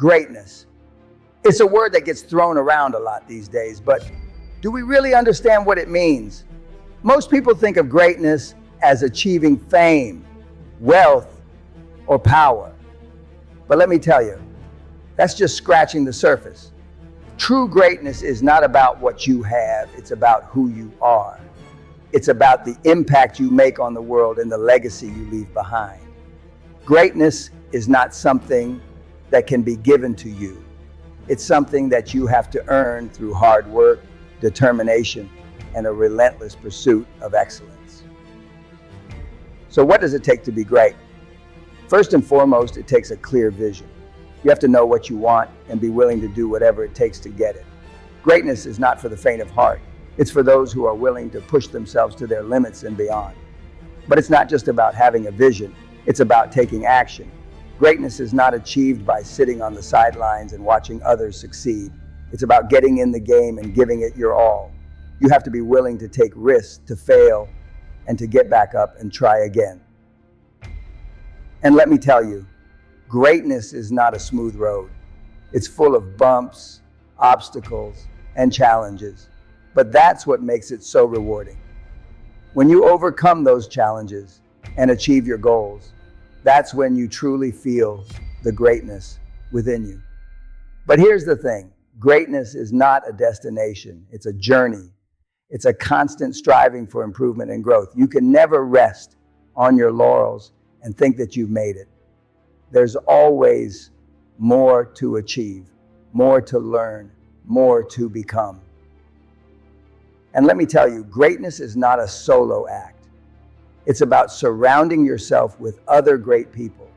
Greatness. It's a word that gets thrown around a lot these days, but do we really understand what it means? Most people think of greatness as achieving fame, wealth, or power. But let me tell you, that's just scratching the surface. True greatness is not about what you have, it's about who you are. It's about the impact you make on the world and the legacy you leave behind. Greatness is not something that can be given to you. It's something that you have to earn through hard work, determination, and a relentless pursuit of excellence. So what does it take to be great? First and foremost, it takes a clear vision. You have to know what you want and be willing to do whatever it takes to get it. Greatness is not for the faint of heart. It's for those who are willing to push themselves to their limits and beyond. But it's not just about having a vision, it's about taking action. Greatness is not achieved by sitting on the sidelines and watching others succeed. It's about getting in the game and giving it your all. You have to be willing to take risks, to fail, and to get back up and try again. And let me tell you, greatness is not a smooth road. It's full of bumps, obstacles, and challenges. But that's what makes it so rewarding. When you overcome those challenges and achieve your goals, that's when you truly feel the greatness within you. But here's the thing, greatness is not a destination, it's a journey. It's a constant striving for improvement and growth. You can never rest on your laurels and think that you've made it. There's always more to achieve, more to learn, more to become. And let me tell you, greatness is not a solo act. It's about surrounding yourself with other great people.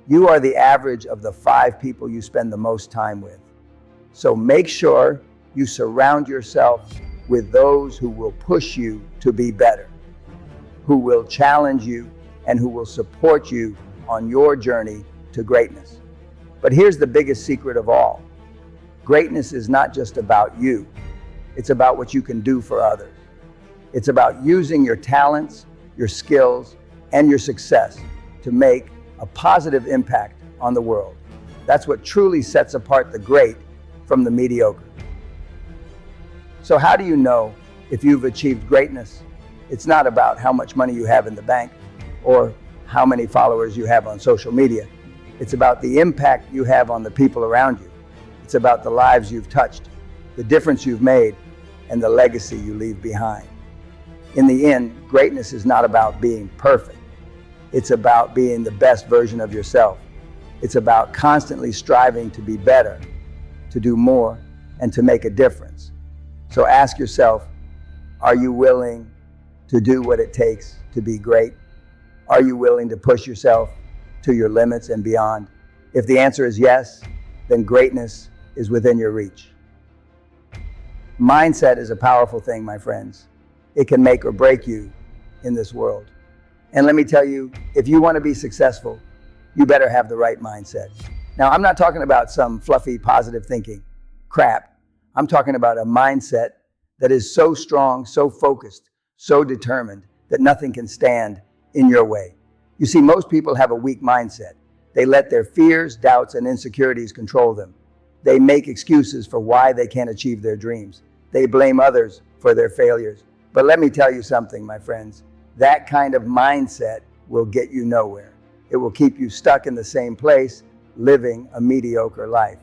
You are the average of the 5 people you spend the most time with. So make sure you surround yourself with those who will push you to be better, who will challenge you, and who will support you on your journey to greatness. But here's the biggest secret of all. Greatness is not just about you. It's about what you can do for others. It's about using your talents, your skills, and your success to make a positive impact on the world. That's what truly sets apart the great from the mediocre. So how do you know if you've achieved greatness? It's not about how much money you have in the bank or how many followers you have on social media. It's about the impact you have on the people around you. It's about the lives you've touched, the difference you've made, and the legacy you leave behind. In the end, greatness is not about being perfect. It's about being the best version of yourself. It's about constantly striving to be better, to do more, and to make a difference. So ask yourself, are you willing to do what it takes to be great? Are you willing to push yourself to your limits and beyond? If the answer is yes, then greatness is within your reach. Mindset is a powerful thing, my friends. It can make or break you in this world. And let me tell you, if you want to be successful, you better have the right mindset. Now, I'm not talking about some fluffy positive thinking crap. I'm talking about a mindset that is so strong, so focused, so determined that nothing can stand in your way. You see, most people have a weak mindset. They let their fears, doubts, and insecurities control them. They make excuses for why they can't achieve their dreams. They blame others for their failures. But let me tell you something, my friends. That kind of mindset will get you nowhere. It will keep you stuck in the same place, living a mediocre life.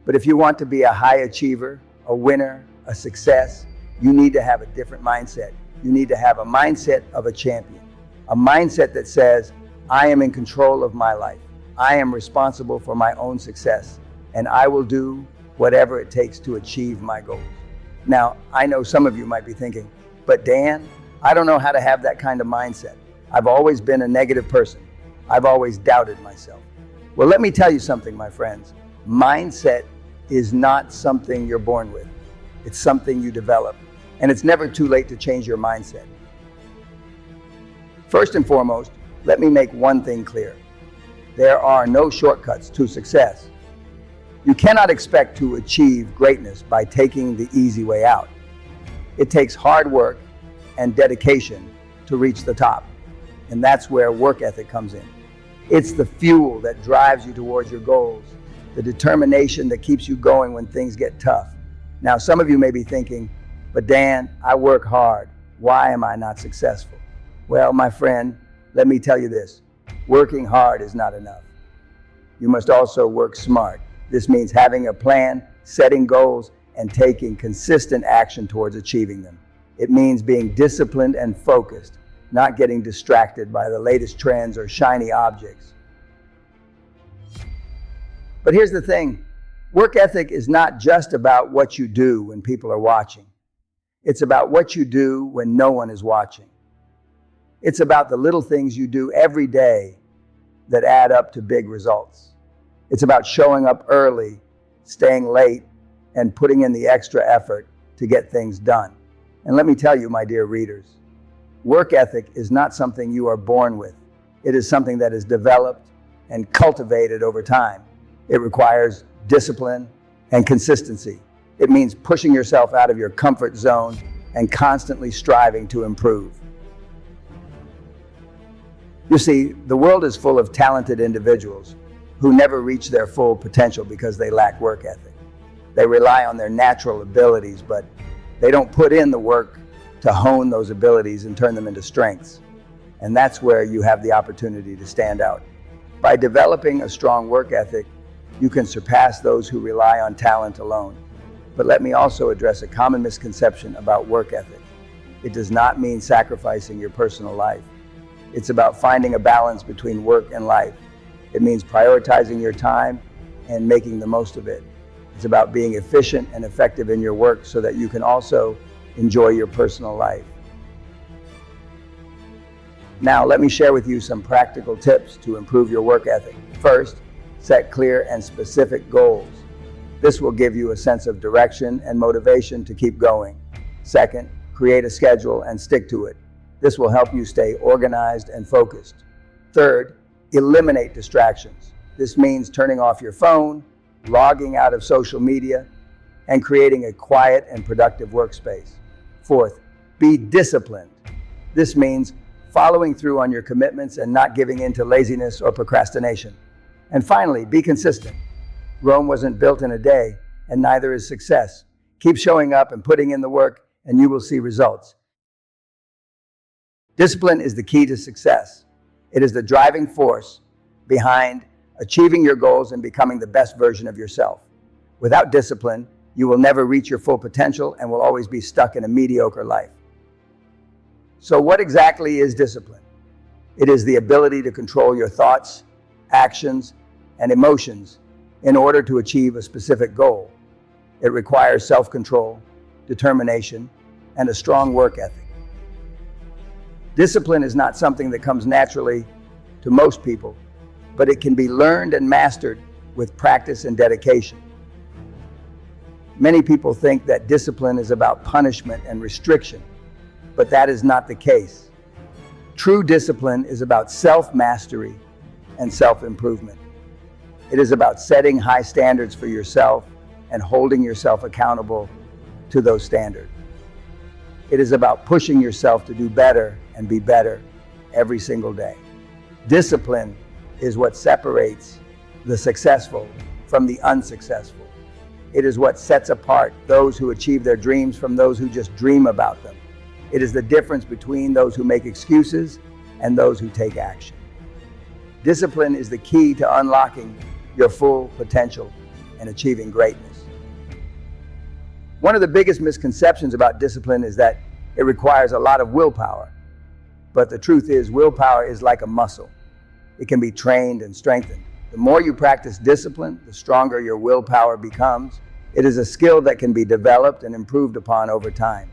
But if you want to be a high achiever, a winner, a success, you need to have a different mindset. You need to have a mindset of a champion. A mindset that says, I am in control of my life. I am responsible for my own success, and I will do whatever it takes to achieve my goals. Now, I know some of you might be thinking, but Dan, I don't know how to have that kind of mindset. I've always been a negative person. I've always doubted myself. Well, let me tell you something, my friends. Mindset is not something you're born with. It's something you develop, and it's never too late to change your mindset. First and foremost, let me make one thing clear. There are no shortcuts to success. You cannot expect to achieve greatness by taking the easy way out. It takes hard work and dedication to reach the top, and that's where work ethic comes in. It's the fuel that drives you towards your goals, the determination that keeps you going when things get tough. Now, some of you may be thinking, but Dan, I work hard. Why am I not successful? Well, my friend, let me tell you this. Working hard is not enough. You must also work smart. This means having a plan, setting goals, and taking consistent action towards achieving them. It means being disciplined and focused, not getting distracted by the latest trends or shiny objects. But here's the thing. Work ethic is not just about what you do when people are watching. It's about what you do when no one is watching. It's about the little things you do every day that add up to big results. It's about showing up early, staying late, and putting in the extra effort to get things done. And let me tell you, my dear readers, work ethic is not something you are born with. It is something that is developed and cultivated over time. It requires discipline and consistency. It means pushing yourself out of your comfort zone and constantly striving to improve. You see, the world is full of talented individuals who never reach their full potential because they lack work ethic. They rely on their natural abilities, but they don't put in the work to hone those abilities and turn them into strengths. And that's where you have the opportunity to stand out. By developing a strong work ethic, you can surpass those who rely on talent alone. But let me also address a common misconception about work ethic. It does not mean sacrificing your personal life. It's about finding a balance between work and life. It means prioritizing your time and making the most of it. It's about being efficient and effective in your work so that you can also enjoy your personal life. Now, let me share with you some practical tips to improve your work ethic. First, set clear and specific goals. This will give you a sense of direction and motivation to keep going. Second, create a schedule and stick to it. This will help you stay organized and focused. Third, eliminate distractions. This means turning off your phone, logging out of social media, and creating a quiet and productive workspace. Fourth, be disciplined. This means following through on your commitments and not giving in to laziness or procrastination. And finally, be consistent. Rome wasn't built in a day, and neither is success. Keep showing up and putting in the work, and you will see results. Discipline is the key to success. It is the driving force behind achieving your goals and becoming the best version of yourself. Without discipline, you will never reach your full potential and will always be stuck in a mediocre life. So what exactly is discipline? It is the ability to control your thoughts, actions, and emotions in order to achieve a specific goal. It requires self-control, determination, and a strong work ethic. Discipline is not something that comes naturally to most people, but it can be learned and mastered with practice and dedication. Many people think that discipline is about punishment and restriction, but that is not the case. True discipline is about self-mastery and self-improvement. It is about setting high standards for yourself and holding yourself accountable to those standards. It is about pushing yourself to do better and be better every single day. Discipline is what separates the successful from the unsuccessful. It is what sets apart those who achieve their dreams from those who just dream about them. It is the difference between those who make excuses and those who take action. Discipline is the key to unlocking your full potential and achieving greatness. One of the biggest misconceptions about discipline is that it requires a lot of willpower. But the truth is, willpower is like a muscle. It can be trained and strengthened. The more you practice discipline, the stronger your willpower becomes. It is a skill that can be developed and improved upon over time.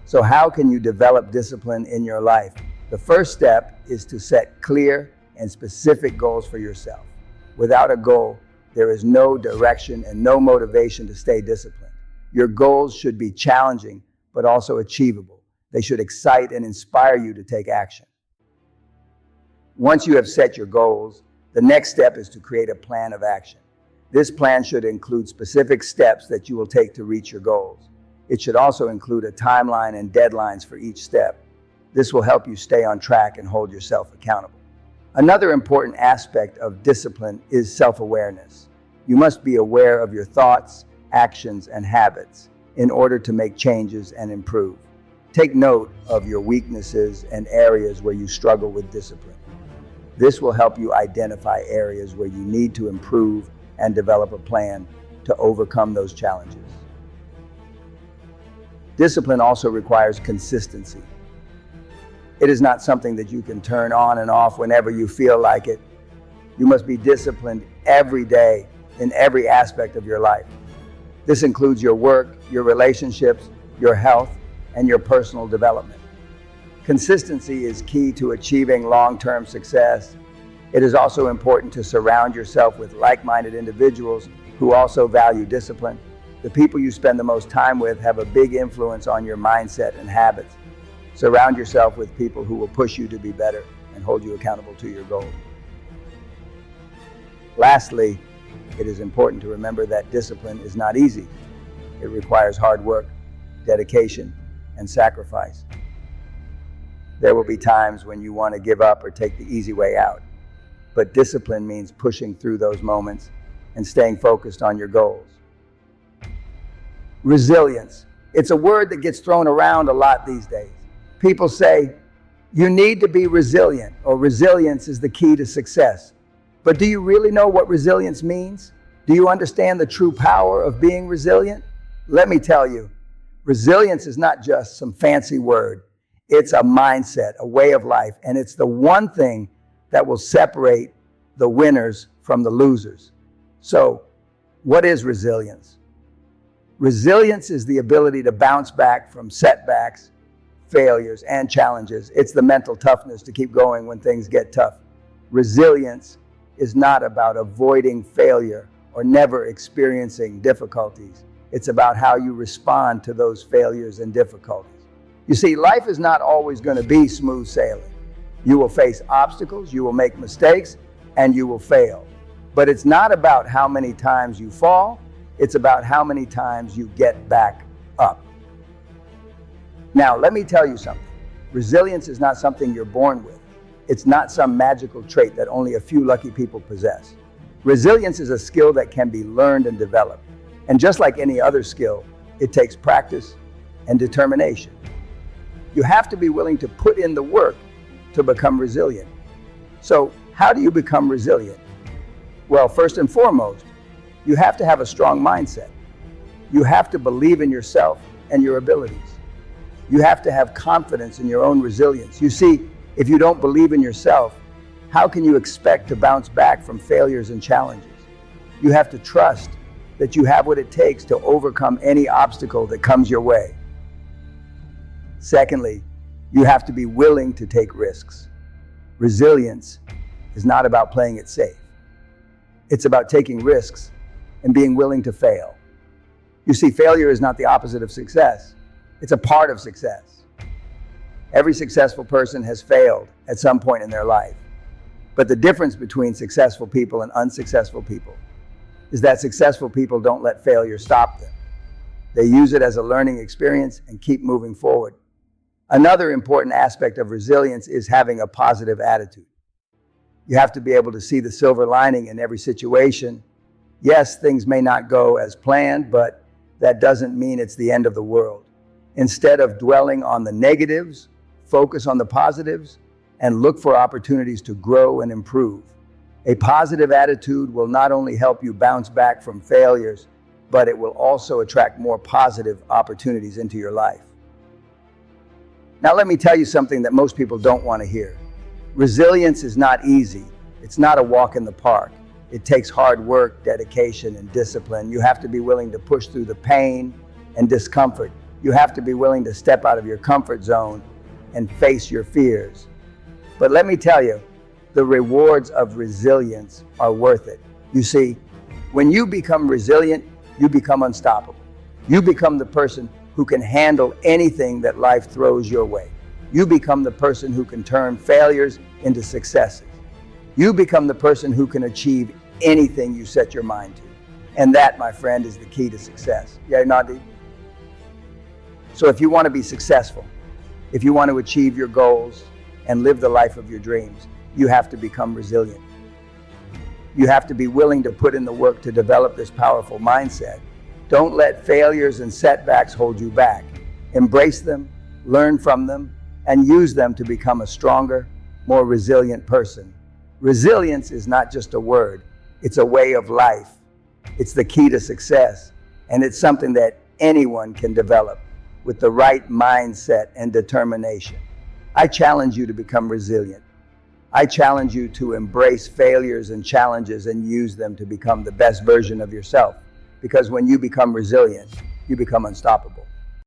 So how can you develop discipline in your life? The first step is to set clear and specific goals for yourself. Without a goal, there is no direction and no motivation to stay disciplined. Your goals should be challenging, but also achievable. They should excite and inspire you to take action. Once you have set your goals, the next step is to create a plan of action. This plan should include specific steps that you will take to reach your goals. It should also include a timeline and deadlines for each step. This will help you stay on track and hold yourself accountable. Another important aspect of discipline is self-awareness. You must be aware of your thoughts, actions, and habits in order to make changes and improve. Take note of your weaknesses and areas where you struggle with discipline. This will help you identify areas where you need to improve and develop a plan to overcome those challenges. Discipline also requires consistency. It is not something that you can turn on and off whenever you feel like it. You must be disciplined every day in every aspect of your life. This includes your work, your relationships, your health, and your personal development. Consistency is key to achieving long-term success. It is also important to surround yourself with like-minded individuals who also value discipline. The people you spend the most time with have a big influence on your mindset and habits. Surround yourself with people who will push you to be better and hold you accountable to your goals. Lastly, it is important to remember that discipline is not easy. It requires hard work, dedication, and sacrifice. There will be times when you want to give up or take the easy way out. But discipline means pushing through those moments and staying focused on your goals. Resilience. It's a word that gets thrown around a lot these days. People say, you need to be resilient, or resilience is the key to success. But do you really know what resilience means? Do you understand the true power of being resilient? Let me tell you, resilience is not just some fancy word. It's a mindset, a way of life, and it's the one thing that will separate the winners from the losers. So, what is resilience? Resilience is the ability to bounce back from setbacks, failures, and challenges. It's the mental toughness to keep going when things get tough. Resilience is not about avoiding failure or never experiencing difficulties. It's about how you respond to those failures and difficulties. You see, life is not always going to be smooth sailing. You will face obstacles, you will make mistakes, and you will fail. But it's not about how many times you fall, it's about how many times you get back up. Now, let me tell you something. Resilience is not something you're born with. It's not some magical trait that only a few lucky people possess. Resilience is a skill that can be learned and developed. And just like any other skill, it takes practice and determination. You have to be willing to put in the work to become resilient. So, how do you become resilient? Well, first and foremost, you have to have a strong mindset. You have to believe in yourself and your abilities. You have to have confidence in your own resilience. You see, if you don't believe in yourself, how can you expect to bounce back from failures and challenges? You have to trust that you have what it takes to overcome any obstacle that comes your way. Secondly, you have to be willing to take risks. Resilience is not about playing it safe. It's about taking risks and being willing to fail. You see, failure is not the opposite of success. It's a part of success. Every successful person has failed at some point in their life. But the difference between successful people and unsuccessful people is that successful people don't let failure stop them. They use it as a learning experience and keep moving forward. Another important aspect of resilience is having a positive attitude. You have to be able to see the silver lining in every situation. Yes, things may not go as planned, but that doesn't mean it's the end of the world. Instead of dwelling on the negatives, focus on the positives and look for opportunities to grow and improve. A positive attitude will not only help you bounce back from failures, but it will also attract more positive opportunities into your life. Now, let me tell you something that most people don't want to hear. Resilience is not easy. It's not a walk in the park. It takes hard work, dedication, and discipline. You have to be willing to push through the pain and discomfort. You have to be willing to step out of your comfort zone and face your fears. But let me tell you, the rewards of resilience are worth it. You see, when you become resilient, you become unstoppable. You become the person who can handle anything that life throws your way. You become the person who can turn failures into successes. You become the person who can achieve anything you set your mind to. And that, my friend, is the key to success. Yeah, Nadi? So if you want to be successful, if you want to achieve your goals and live the life of your dreams, you have to become resilient. You have to be willing to put in the work to develop this powerful mindset. Don't let failures and setbacks hold you back. Embrace them, learn from them, and use them to become a stronger, more resilient person. Resilience is not just a word, it's a way of life. It's the key to success, and it's something that anyone can develop with the right mindset and determination. I challenge you to become resilient. I challenge you to embrace failures and challenges and use them to become the best version of yourself. Because when you become resilient, you become unstoppable.